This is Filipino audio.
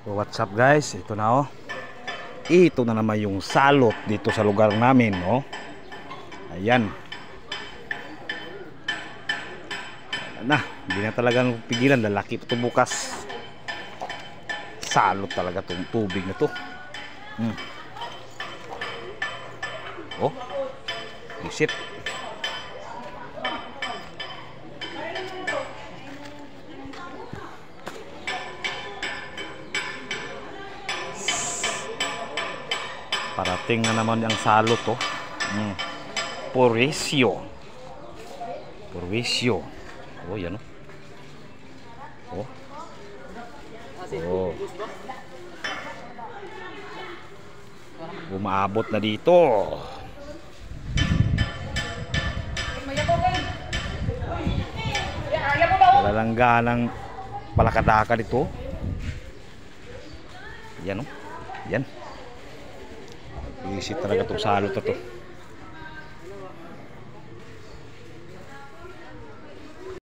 So what's up guys, ito na ito na naman yung salot dito sa lugar namin, ayan na, hindi na talagang pigilan, lalaki ito bukas. Salot talaga itong tubig na to. Isip parating na naman ang salot Purwisyo. Yan umaabot na dito. Lalangganang palakadaka dito. Yan yan. Isip talaga itong salot na to.